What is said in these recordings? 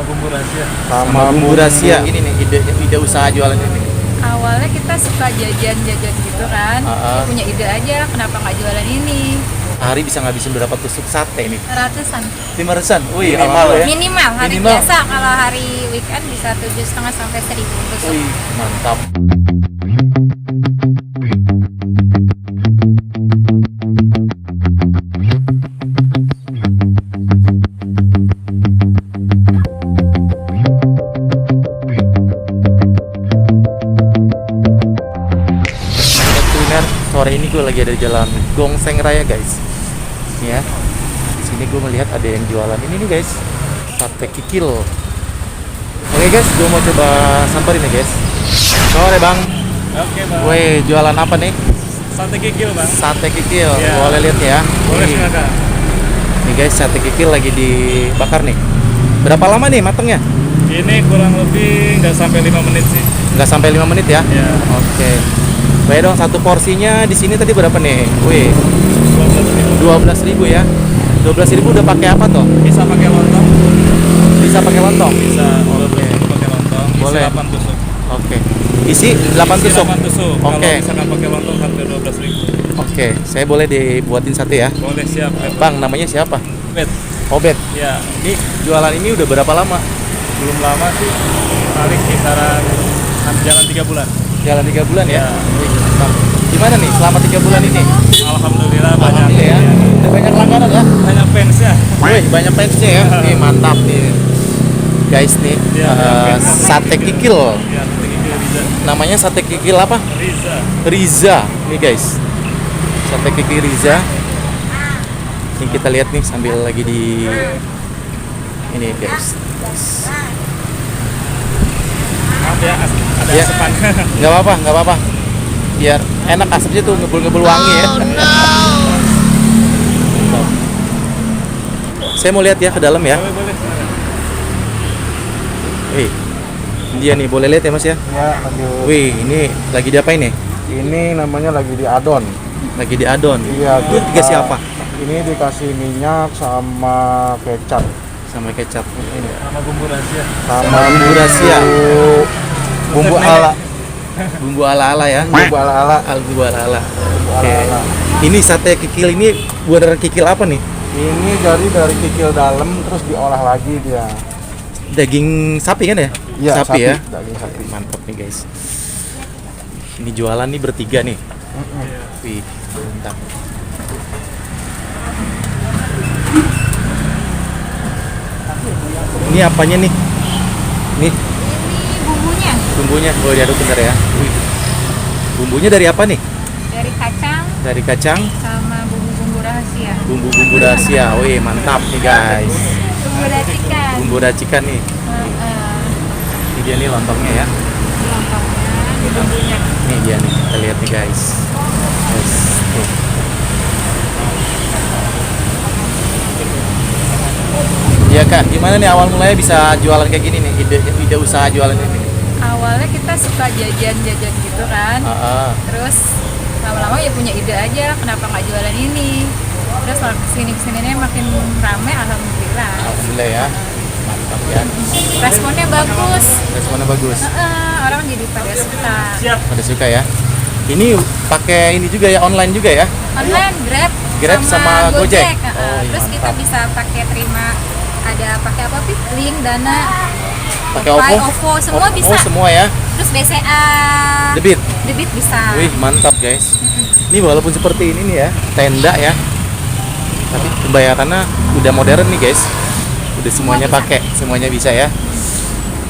bumbu rahasia. Sama bumbu rahasia. Ini nih ide usaha jualan ini. Awalnya kita suka jajan-jajan gitu kan. Kita punya ide aja, kenapa nggak jualan ini? Hari bisa ngabisin berapa tusuk sate ini? Ratusan. 500-an? Wih, Minimal mahal ya? Minimal, hari Minimal. biasa kalau hari weekend bisa 7,5 sampai 1.000 tusuk. Wih, mantap. Kuliner sore ini gue lagi ada di jalan Gongseng Raya guys. Nih ya, sini gue melihat ada yang jualan ini nih guys, sate kikil. Oke guys, gue mau coba samperin ya guys. Sore bang. Oke bang. Woi, jualan apa nih? Sate kikil bang. Sate kikil. Iya. Boleh lihat ya. Boleh Nih. silakan. Nih guys, sate kikil lagi dibakar nih. Berapa lama nih matangnya? Ini kurang lebih nggak sampai 5 menit sih. Nggak sampai 5 menit ya? Ya. Oke. Baik dong, satu porsinya di sini tadi berapa nih? Wih, 12.000. 12.000 ya. 12.000 udah pakai apa toh? Bisa pakai lontong. Bisa pakai lontong? Bisa. Oke. Pakai lontong. Isi Boleh. 8 tusuk. Oke. Isi 8 Isi tusuk. 8 tusuk. Oke. Kalau misalkan pakai lontong harga 12.000. Oke, saya boleh dibuatin sate ya? Boleh siap. Bang, namanya siapa? Wait. Obet. Ya, Ini jualan ini udah berapa lama? belum lama sih. Paling kisaran jalan 3 bulan. Jalan 3 bulan ya? Ya. Wih, mantap. Gimana nih selama 3 bulan ini? Alhamdulillah banyak. Alhamdulillah ya. Udah banyak langganan ya? Banyak fans ya. Wih, banyak fansnya ya. Nih mantap nih. Guys nih, Iya, banyak fans. sate kikil. Ya, sate kikil Riza. Namanya sate kikil apa? Riza. Riza. Nih guys. Sate kikil Riza. Ini kita lihat nih sambil lagi di ini guys. Maaf ya, ada Ya. asepan. Nggak apa-apa. Biar enak asapnya tuh ngebul-ngebul wangi ya. Saya mau lihat ya ke dalam ya. Boleh, boleh. Wih, dia nih boleh lihat ya mas ya. Ya, lanjut. Wih, ini lagi diapain nih? Ini namanya lagi diadon. Lagi diadon. Iya, Itu dikasih apa? Ini dikasih minyak sama kecap. Sama kecap. Sama bumbu rahasia. Sama Bumbu rahasia. Bumbu ala. Bumbu ala-ala ya. Bumbu ala-ala. Bumbu ala-ala. Bumbu Oke. ala-ala. Ini sate kikil ini beneran kikil apa nih? Ini dari kikil dalam terus diolah lagi dia. Daging sapi kan ya? Iya, sapi ya. Daging sapi. Mantap nih guys. Ini jualan nih bertiga nih. Mm-mm. Wih, mantap. Ini apanya nih? Nih Ini bumbunya bumbunya. Oh, diaduk bentar ya. Wih. Bumbunya dari apa nih? dari kacang Dari kacang, sama bumbu-bumbu rahasia. bumbu-bumbu rahasia. Wih, mantap nih guys. Bumbu racikan. Bumbu racikan nih. Ini dia nih lontongnya ya. Lontongnya, ini bumbunya. Nih dia nih, kita lihat nih guys. Yes, tuh. Iya kak, gimana nih awal mulanya bisa jualan kayak gini nih, ide usaha jualan ini? Awalnya kita suka jajan-jajan gitu kan. Terus lama-lama ya punya ide aja, kenapa nggak jualan ini? Terus kesini-kesininya makin rame, alhamdulillah. Alhamdulillah ya, mantap ya. Responnya bagus. Responnya bagus, Orang jadi pada suka. Siap. pada suka ya. Ini pakai ini juga ya, online juga ya? Online Grab sama Gojek. Heeh. Oh, iya, Terus kita mantap. bisa pakai terima, ada pakai apa sih? Link, Dana, Pakai Opay, OVO? OVO, semua bisa. Oh semua ya, Terus BCA, debit. debit bisa. Wih mantap guys. Ini walaupun seperti ini nih ya, tenda ya, tapi pembayarannya udah modern nih guys. Udah semuanya bisa. pakai, semuanya bisa ya.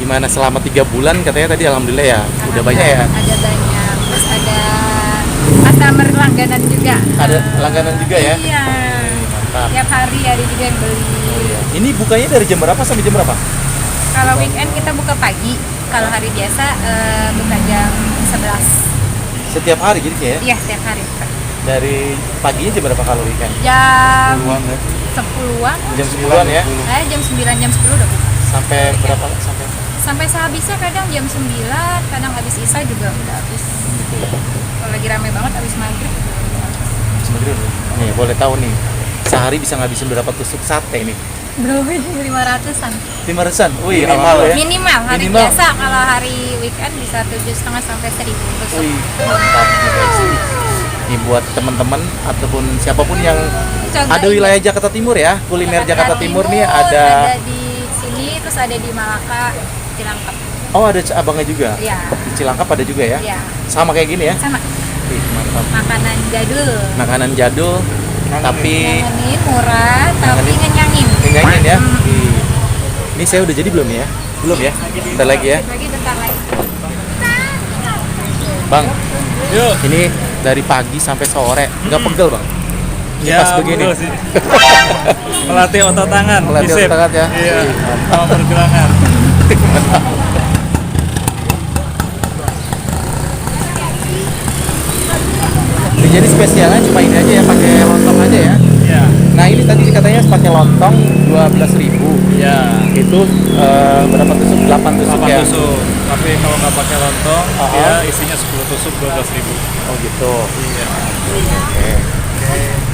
Gimana selama 3 bulan katanya tadi alhamdulillah ya, udah banyak ya. Ada banyak. Terus ada customer langganan juga. Ada langganan juga ya. Iya. Mantap. Tiap hari ada juga yang beli. Ini bukanya dari jam berapa sampai jam berapa? Kalau weekend kita buka pagi. Kalau hari biasa buka jam 11. Setiap hari jadi kayak ya? Iya, setiap hari. Dari paginya jam berapa kalau weekend? Jam Puluhan ya. 10-an. Jam 10-an ya? Jam 9, jam 10 udah buka. Sampai berapa? Sampai Sampai sehabisnya kadang jam 9, kadang habis isya juga udah habis. Kalau lagi rame banget habis maghrib. Nih boleh tahu nih, sehari bisa ngabisin berapa tusuk sate nih? belum 500-an 500-an. Wih, Minimal alhamdulillah ya. minimal hari Minimal. biasa, kalau hari weekend bisa 7,5 sampai 1.000 tusuk. Wih, mantap nih guys. Ini buat teman-teman ataupun siapapun yang Cobain ada wilayah Jakarta Timur ya, kuliner Jakarta Timur nih ada. di sini, terus ada di Malaka, Cilangkap. Oh, ada abangnya juga. Iya. Di Cilangkap ada juga ya. Iya. Sama kayak gini ya. Sama Wih, mantap. makanan jadul. Makanan jadul tapi Nyangenin, murah, tapi ngenyangin. kenyangin ya. Wih. Ini saya udah jadi belum ya? Belum ya? Bentar lagi ya. Bentar lagi. Bang, Yuk. ini dari pagi sampai sore nggak pegel bang? Ini Ya, pas begini. betul sih. Melatih otot tangan. Melatih bicep. otot tangan ya. Iya. Wih, Sama pergelangan. Ini jadi spesialnya cuma ini aja ya, pakai lontong aja ya. Iya. Nah ini tadi katanya pakai lontong 12.000. Iya. Itu berapa tusuk? 8 tusuk 8 ya. tusuk. Tapi kalau nggak pakai lontong, Oh, dia oh. isinya 10 tusuk 12.000. Oh gitu. Iya. Oke.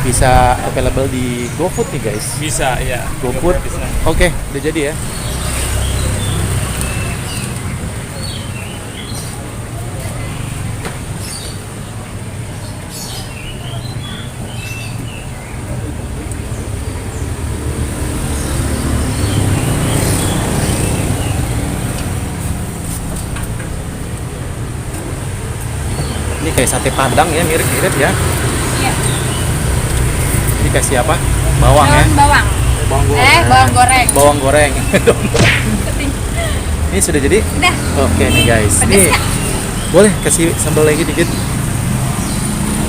Bisa available di GoFood nih guys. Bisa, ya. GoFood. Bisa. Oke, udah jadi ya. Ini kayak sate Padang ya, mirip-mirip ya. Iya. Ini kasih apa? Bawang ya. Daun bawang. Bawang Bawang goreng. Bawang goreng. Ini sudah jadi? Udah. Oke nih guys. Pedes Nih. nggak? Boleh kasih sambal lagi dikit.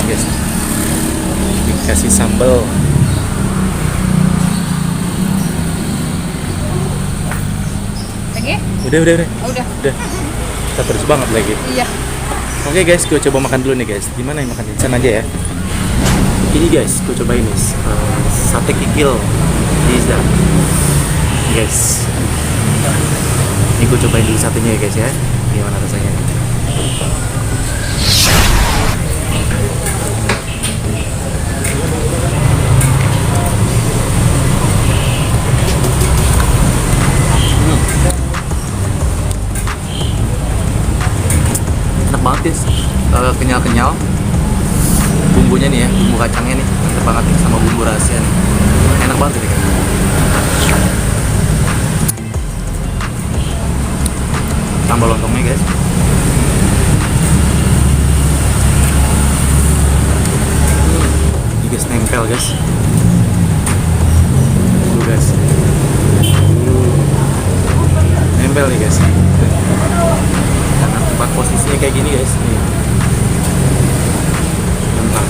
Guys. Dikasih sambal. Lagi? Udah. Oh, udah. Udah. Kita terus banget lagi. Iya. Oke guys, gue coba makan dulu nih guys. Gimana yang makan instan aja ya? Ini guys, gue cobain nih sate kikil pizza. Guys, ini gue cobain dulu satenya ya guys ya. Gimana rasanya? Enak banget guys, kenyal-kenyal. Bumbunya nih ya, bumbu kacangnya nih mantep banget nih, sama bumbu rahasia nih. Enak banget ini kan. Tambah lontongnya guys. Ini guys nempel guys. Tuh guys. Nempel nih guys. Karena tempat posisinya kayak gini guys. Nih. Mantap.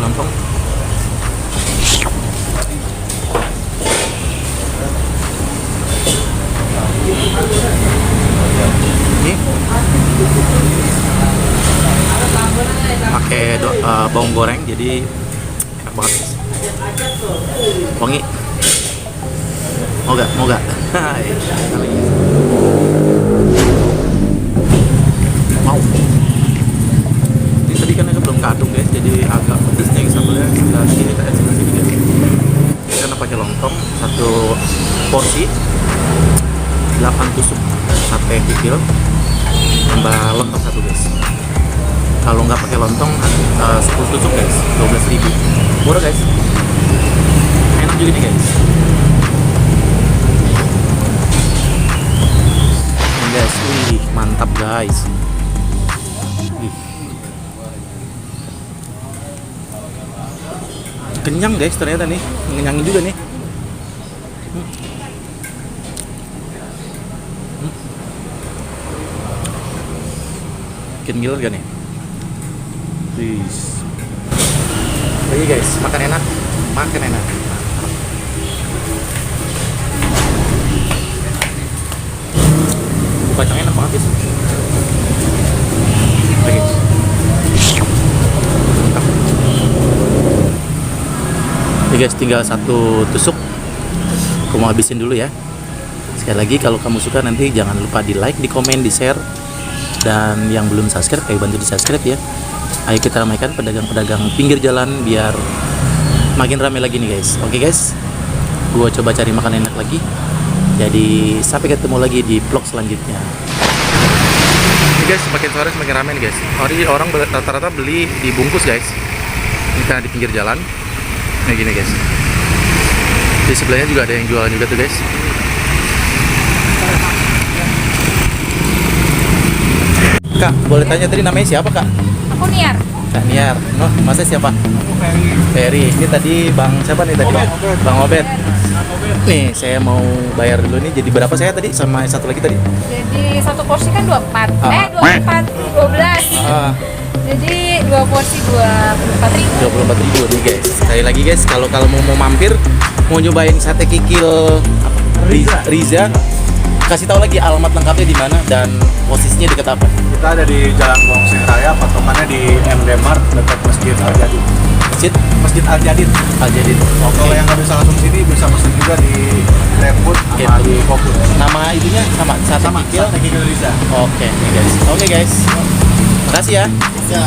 Lontong. Ini pakai bawang goreng, jadi enak banget. Wangi. Mau gak? Hai. Mau. Ini tadi kan belum keaduk guys, jadi agak pedes nih sambalnya. Sebelah sini guys. Ini karena pakai lontong satu porsi 8 tusuk sate kikil tambah lontong satu guys. Kalau nggak pakai lontong 10 tusuk guys, 12.000. Murah guys. Enak juga nih guys. Ini guys, wih mantap guys. Wih. Kenyang guys ternyata nih, ngenyangin juga nih. Bikin ngiler gak nih? Please. Oke guys, makan enak. Bumbu kacangnya enak banget guys. Lagi. Mantap. Oke guys, tinggal satu tusuk. Aku mau habisin dulu ya. Sekali lagi kalau kamu suka nanti jangan lupa di like, di komen, di share. Dan yang belum subscribe, ayo bantu di subscribe ya. Ayo kita ramaikan pedagang-pedagang pinggir jalan biar makin ramai lagi nih guys. Oke guys, gua coba cari makan enak lagi. Jadi sampai ketemu lagi di vlog selanjutnya. Ini guys, semakin sore semakin ramai nih guys. Orang rata-rata beli dibungkus guys. Ini karena di pinggir jalan. Kayak gini guys. Di sebelahnya juga ada yang jualan juga tuh guys. Kak, boleh tanya tadi namanya siapa kak? Aku Niar. Kak Niar. No, masa siapa? Ferry. Ini tadi bang siapa nih tadi? Bang Obed. Nih, saya mau bayar dulu nih. Jadi berapa saya tadi sama satu lagi tadi? Jadi satu porsi kan 24. Ah. 12. Jadi 2 porsi 24.000. 24.000 nih guys. Sekali lagi guys, kalau mau mampir, mau nyobain sate kikil Riza, kasih tahu lagi alamat lengkapnya di mana dan posisinya dekat apa? Kita ada di Jalan Gongseng Raya, patokannya di MD Mart dekat Masjid Al Jadid. Masjid Al Jadid. Al Jadid. Kalau yang nggak bisa langsung sini bisa pesen juga di GrabFood sama di GoFood. Nama itunya sama sate kikil. Sate Kikil Riza. Oke nih guys. Oke guys. Makasih ya. Ya.